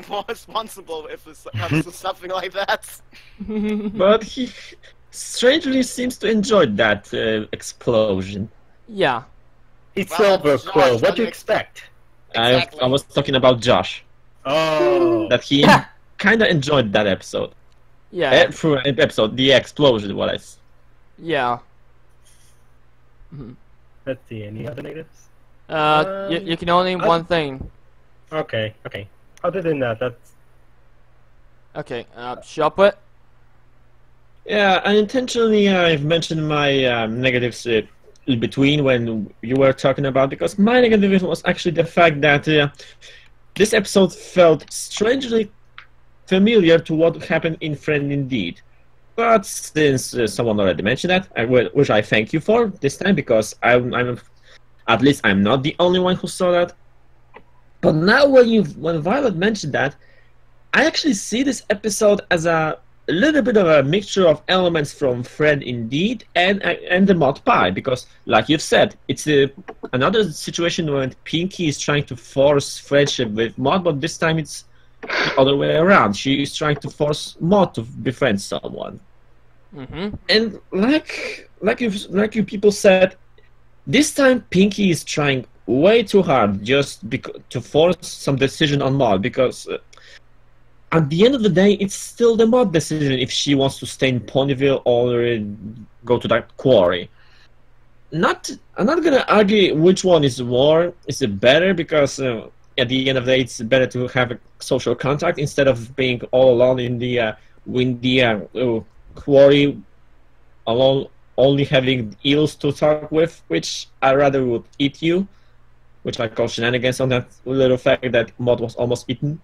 more responsible if it comes to something like that. But he strangely seems to enjoy that explosion. Yeah. It's Silver Quill. What do you expect? Exactly. I was talking about Josh. Oh. That he kind of enjoyed that episode. Yeah. The explosion, Yeah. Let's see, any other negatives? You can only name one thing. Okay. Other than that, that's... Okay, Shopwit? Yeah, unintentionally I've mentioned my negatives in between when you were talking about, because my negative was actually the fact that this episode felt strangely familiar to what happened in Friend Indeed. But since someone already mentioned that, which I thank you for this time, because I'm at least I'm not the only one who saw that. But now when Violet mentioned that, I actually see this episode as a little bit of a mixture of elements from Friend Indeed and the mod Pie, because, like you've said, it's another situation when Pinkie is trying to force friendship with Mod, but this time it's the other way around. She is trying to force Mod to befriend someone. Mm-hmm. And like you people said, this time Pinkie is trying way too hard just to force some decision on Mod, because at the end of the day, it's still the Mod decision if she wants to stay in Ponyville or go to that quarry. I'm not gonna argue which one is better, because at the end of the day, it's better to have a social contact instead of being all alone in the quarry, alone, only having eels to talk with, which I rather would eat you, which I call shenanigans on that little fact that Mod was almost eaten.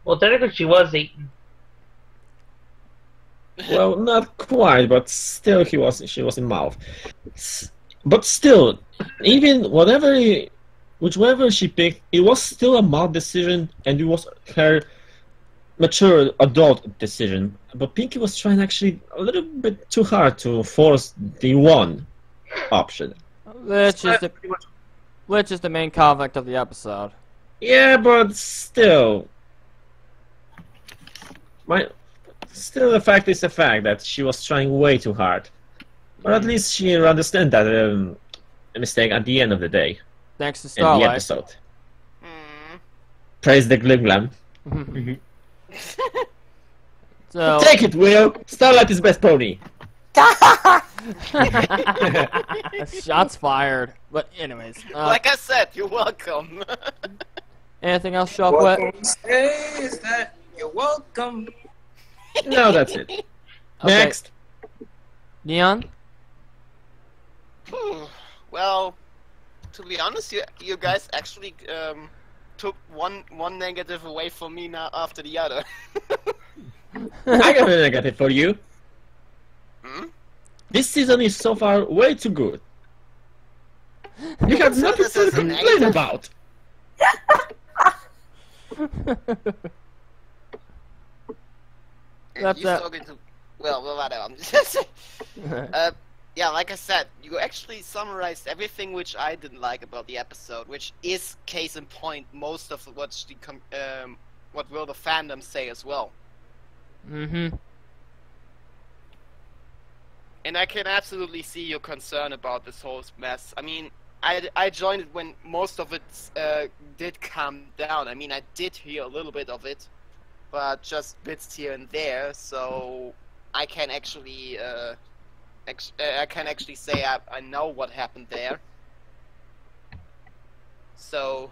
Well, technically she was eaten. Well, not quite, but still she was in mouth. But still, even whichever she picked, it was still a Mod decision, and it was her mature adult decision. But Pinkie was trying actually a little bit too hard to force the one option. Which is the main conflict of the episode. Yeah, but still, the fact is the fact that she was trying way too hard. But at least she understand that a mistake at the end of the day. Thanks to In Starlight. the episode. Praise the Glim Glam. So Take it, Will! Starlight is best pony! shots fired. But anyways, Like I said, you're welcome. anything else, Shop What Wet? can we say is that you're welcome. No, that's it. Okay. Next! Neon? Well, to be honest, you guys actually took one negative away from me now after the other. I got a negative for you. Hmm? This season is so far way too good. You have So nothing this to is a complain negative? about. And That's you talking to well, whatever. I'm just yeah, like I said, you actually summarized everything which I didn't like about the episode, which is case in point most of what will the fandom say as well. Mm-hmm. And I can absolutely see your concern about this whole mess. I mean, I joined it when most of it did calm down. I mean, I did hear a little bit of it, but just bits here and there. So I can actually say I know what happened there. So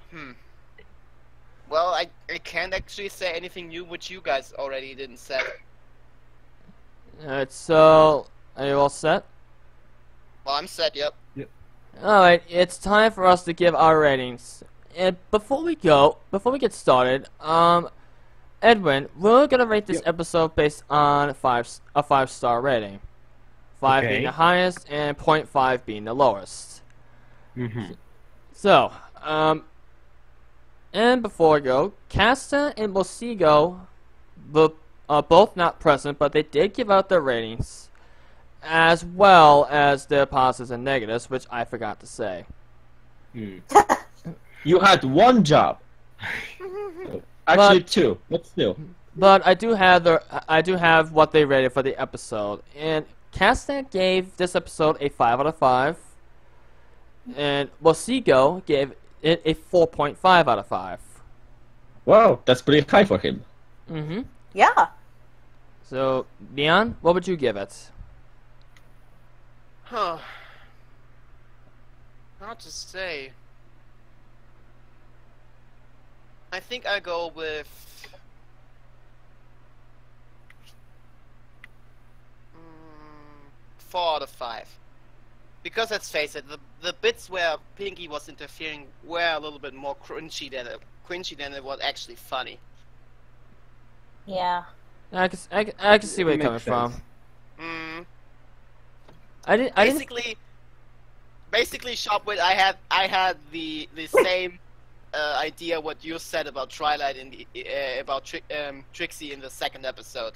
well, I can't actually say anything new which you guys already didn't say. Alright, so are you all set? Well, I'm set. Yep. Alright, it's time for us to give our ratings. And before we get started, Edwin, we're gonna rate this episode based on a 5-star rating. 5 being the highest and 0.5 being the lowest. So, and before we go, Casta and Mosigo are both not present, but they did give out their ratings, as well as their positives and negatives, which I forgot to say. You had one job. Actually, two, but still. But I do have what they rated for the episode, and Casta gave this episode a 5 out of 5, and Mosigo gave it a 4.5 out of 5. Wow, that's pretty high for him. Yeah. So, Leon, what would you give it? Huh. Hard to say. I think I go with 4 out of 5. Because let's face it, the bits where Pinkie was interfering were a little bit more cringy than it was actually funny. Yeah. I can see where you're coming from. Mm. I didn't. Basically, Shopwit, I had the same idea what you said about Twilight in the about Trixie in the second episode.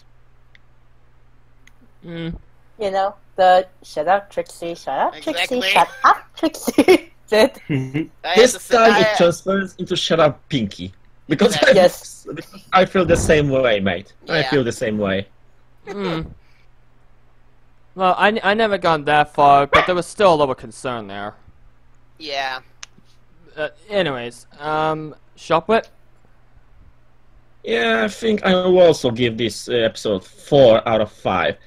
You know, the shut up, Trixie, shut up, Exactly. Trixie, shut up, Trixie. This time it transfers into shut up, Pinkie. Because Yes. I feel the same way, mate. I Yeah. feel the same way. Well, I never gone that far, but there was still a little concern there. Yeah. Anyways, Shopwit? Yeah, I think I will also give this episode 4 out of 5.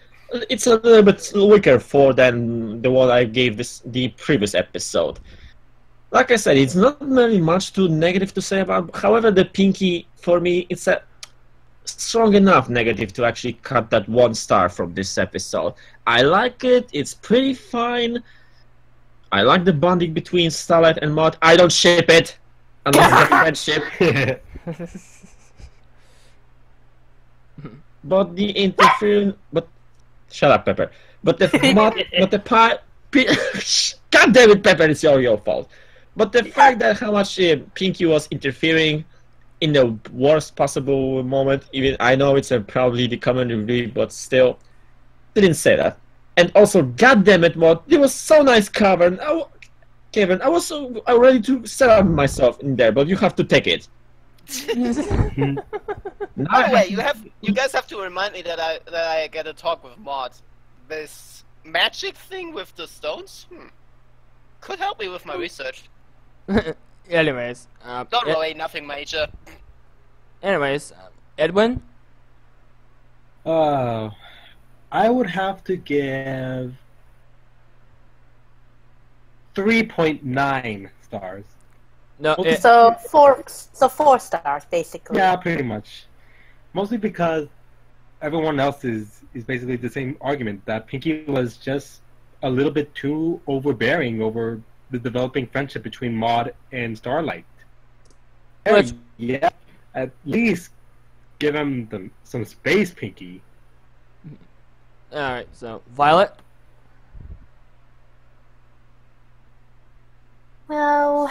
It's a little bit weaker 4 than the one I gave the previous episode. Like I said, it's not very much too negative to say about. However, the Pinkie, for me, it's a strong enough negative to actually cut that 1 star from this episode. I like it. It's pretty fine. I like the bonding between Starlight and Maud. I don't ship it unless it's a friendship. But the interference. But shut up, Pepper. But the Pie. God damn it, Pepper! It's your fault. But the fact that how much Pinkie was interfering in the worst possible moment, even I know it's probably the common review, but still, didn't say that. And also, goddammit, Maud, it was so nice, Kevin. I was so ready to set up myself in there, but you have to take it. By the way, you guys have to remind me that I get a talk with Maud. This magic thing with the stones could help me with my research. Anyways, Don't worry, nothing major. Anyways, Edwin? I would have to give 3.9 stars. No, So 4 stars basically. Yeah, pretty much. Mostly because everyone else is basically the same argument that Pinkie was just a little bit too overbearing over the developing friendship between Maud and Starlight. Which- Yeah, at least give him some space, Pinkie. Alright, so, Violet? Well,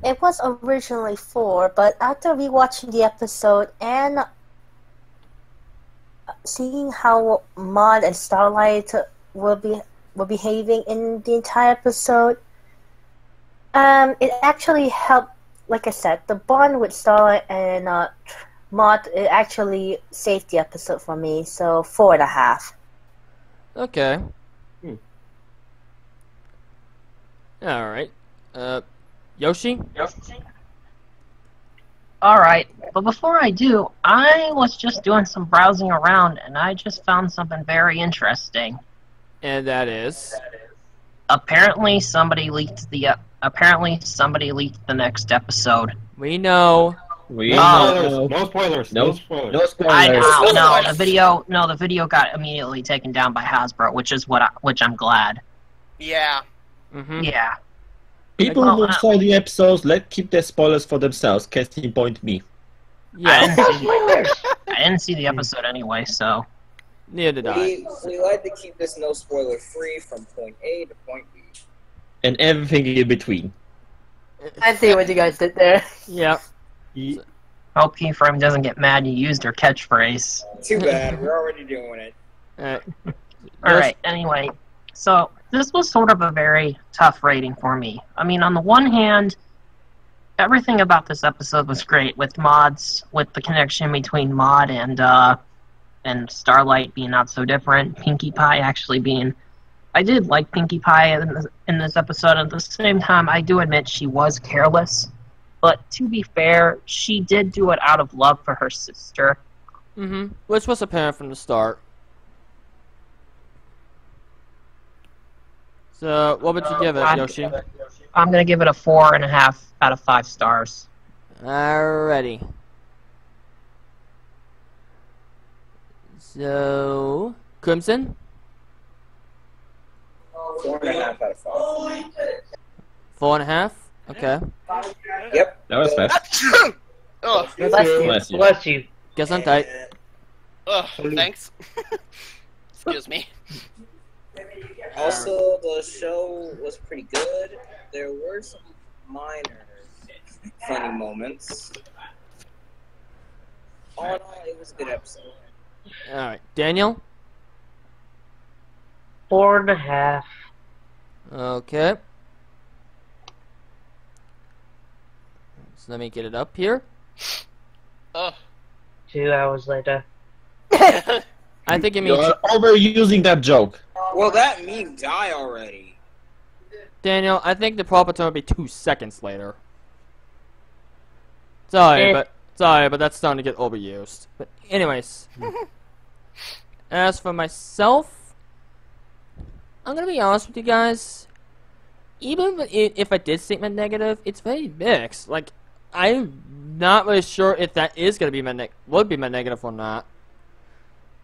it was originally 4, but after rewatching the episode and seeing how Maud and Starlight were behaving in the entire episode, it actually helped. Like I said, the bond with Starlight and Maud, it actually saved the episode for me. So 4.5. Okay. Alright. Yoshi? Alright, but before I do, I was just doing some browsing around and I just found something very interesting. And that is? Apparently somebody leaked the next episode. We know. No spoilers. No spoilers. I know. The video got immediately taken down by Hasbro, which I'm glad. Yeah. Yeah. People who saw the episodes, keep their spoilers for themselves. Casting point me. Yeah. I didn't see the episode anyway, so. Neither did I. We like to keep this no spoiler free from point A to point B. And everything in between. I see what you guys did there. Yep. Hope Keyframe doesn't get mad you used her catchphrase. Too bad, we're already doing it. Alright, anyway. So, this was sort of a very tough rating for me. I mean, on the one hand, everything about this episode was great, with the connection between Maud and Starlight being not so different, Pinkie Pie actually being... I did like Pinkie Pie in this episode. At the same time, I do admit she was careless. But to be fair, she did do it out of love for her sister. Which was apparent from the start. So, what would you give it, Yoshi? I'm going to give it a 4.5 out of 5 stars. Alrighty. So, Crimson? 4.5 out of 5. 4.5? Okay. Yep. That was fast. Oh, Bless you. Gesundheit. Ugh, thanks. Excuse me. Also, the show was pretty good. There were some minor funny moments. All in all, it was a good episode. Alright, Daniel? 4.5. Okay. So let me get it up here. Ugh. 2 hours later. I think it means... You're overusing that joke. Well, that meme die already. Daniel, I think the proper term would be 2 seconds later. Sorry, but that's starting to get overused. But anyways, as for myself, I'm gonna be honest with you guys. Even if I did statement negative, it's very mixed. Like, I'm not really sure if that is gonna be would be my negative or not.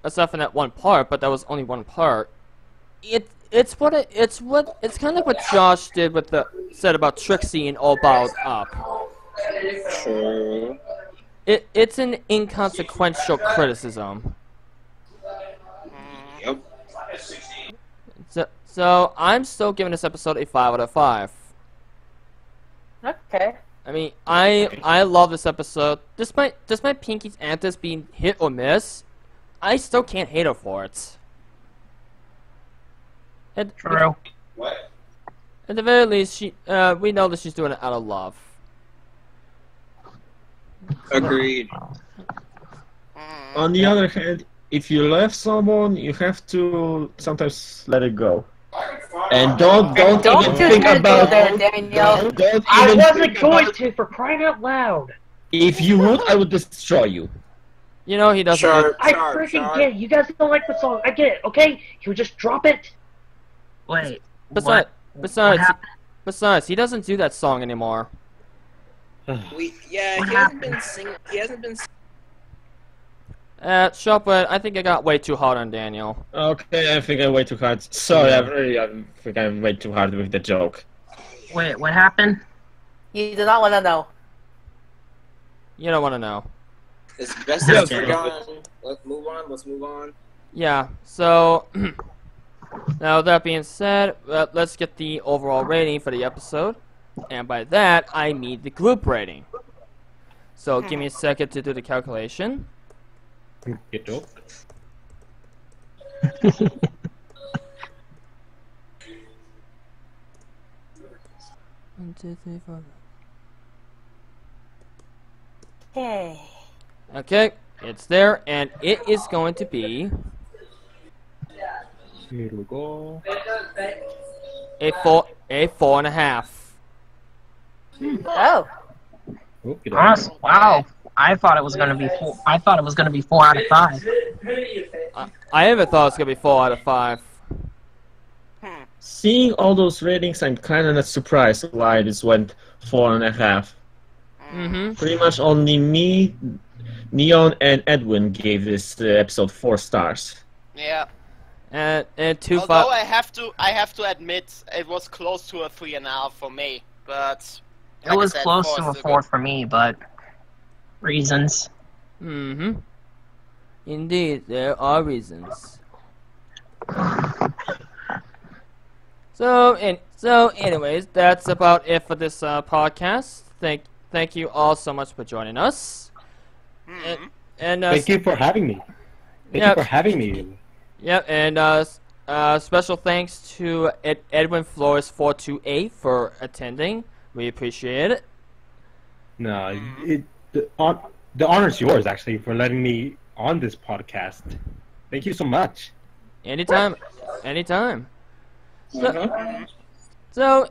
Aside from that one part, but that was only one part. It's kind of like what Josh did with said about Trixie and All Balled Up. True. It's an inconsequential criticism. Yep. So I'm still giving this episode a 5 out of 5. Okay. I mean, I love this episode. Despite Pinkie's antics being hit or miss, I still can't hate her for it. True. At the very least, we know that she's doing it out of love. Agreed. On the other hand, if you love someone, you have to sometimes let it go. And don't even think about it, Daniel. I wasn't going to, for crying out loud. If you would, I would destroy you. You know he doesn't. I freaking get it. You guys don't like the song. I get it. Okay, you just drop it. Wait. Besides, he doesn't do that song anymore. He hasn't been singing. Shopwood, I think I got way too hard on Daniel. Okay, I think I'm way too hard. Sorry, I think I'm way too hard with the joke. Wait, what happened? You do not want to know. You don't want to know. It's best as forgotten. Let's move on. Yeah, so... now, that being said, let's get the overall rating for the episode. And by that, I mean the group rating. So, give me a second to do the calculation. Get joke. 1, 2, 3, 4. Hey. Okay, it's there, and it is going to be Here we go. a 4.5. Oh. Oh, get Honestly, wow. I thought it was gonna be 4. I thought it was gonna be 4 out of 5. I never thought it was gonna be 4 out of 5. Seeing all those ratings, I'm kind of not surprised why this went 4.5. Pretty much only me, Neon, and Edwin gave this episode 4 stars. Yeah. And 2 Although I have to admit, it was close to a 3.5 for me, but It was close to a 4 for me, but reasons. Indeed, there are reasons. So anyways, that's about it for this podcast. Thank you all so much for joining us. And Thank you for having me. Thank you for having me. Yep, and special thanks to Edwin Flores 428 for attending. We appreciate it. No, the honor's yours actually for letting me on this podcast. Thank you so much. Anytime. So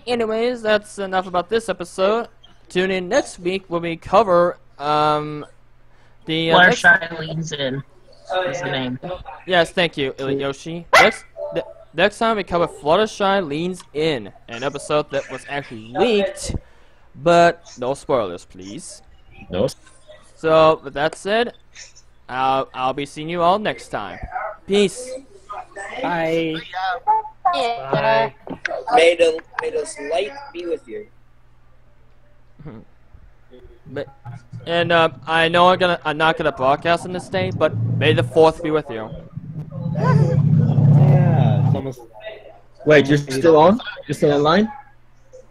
anyways, that's enough about this episode. Tune in next week when we cover the Fluttershy leans in. Is the name. Yes, thank you, Yoshi. Next time we cover Fluttershy Leans In, an episode that was actually leaked, but no spoilers, please. No. So with that said, I'll be seeing you all next time. Peace. Bye. Bye. May the light be with you. But And I know I'm not gonna broadcast on this day, but may the 4th be with you. Yeah, it's almost. Wait, you're still on? You're still online?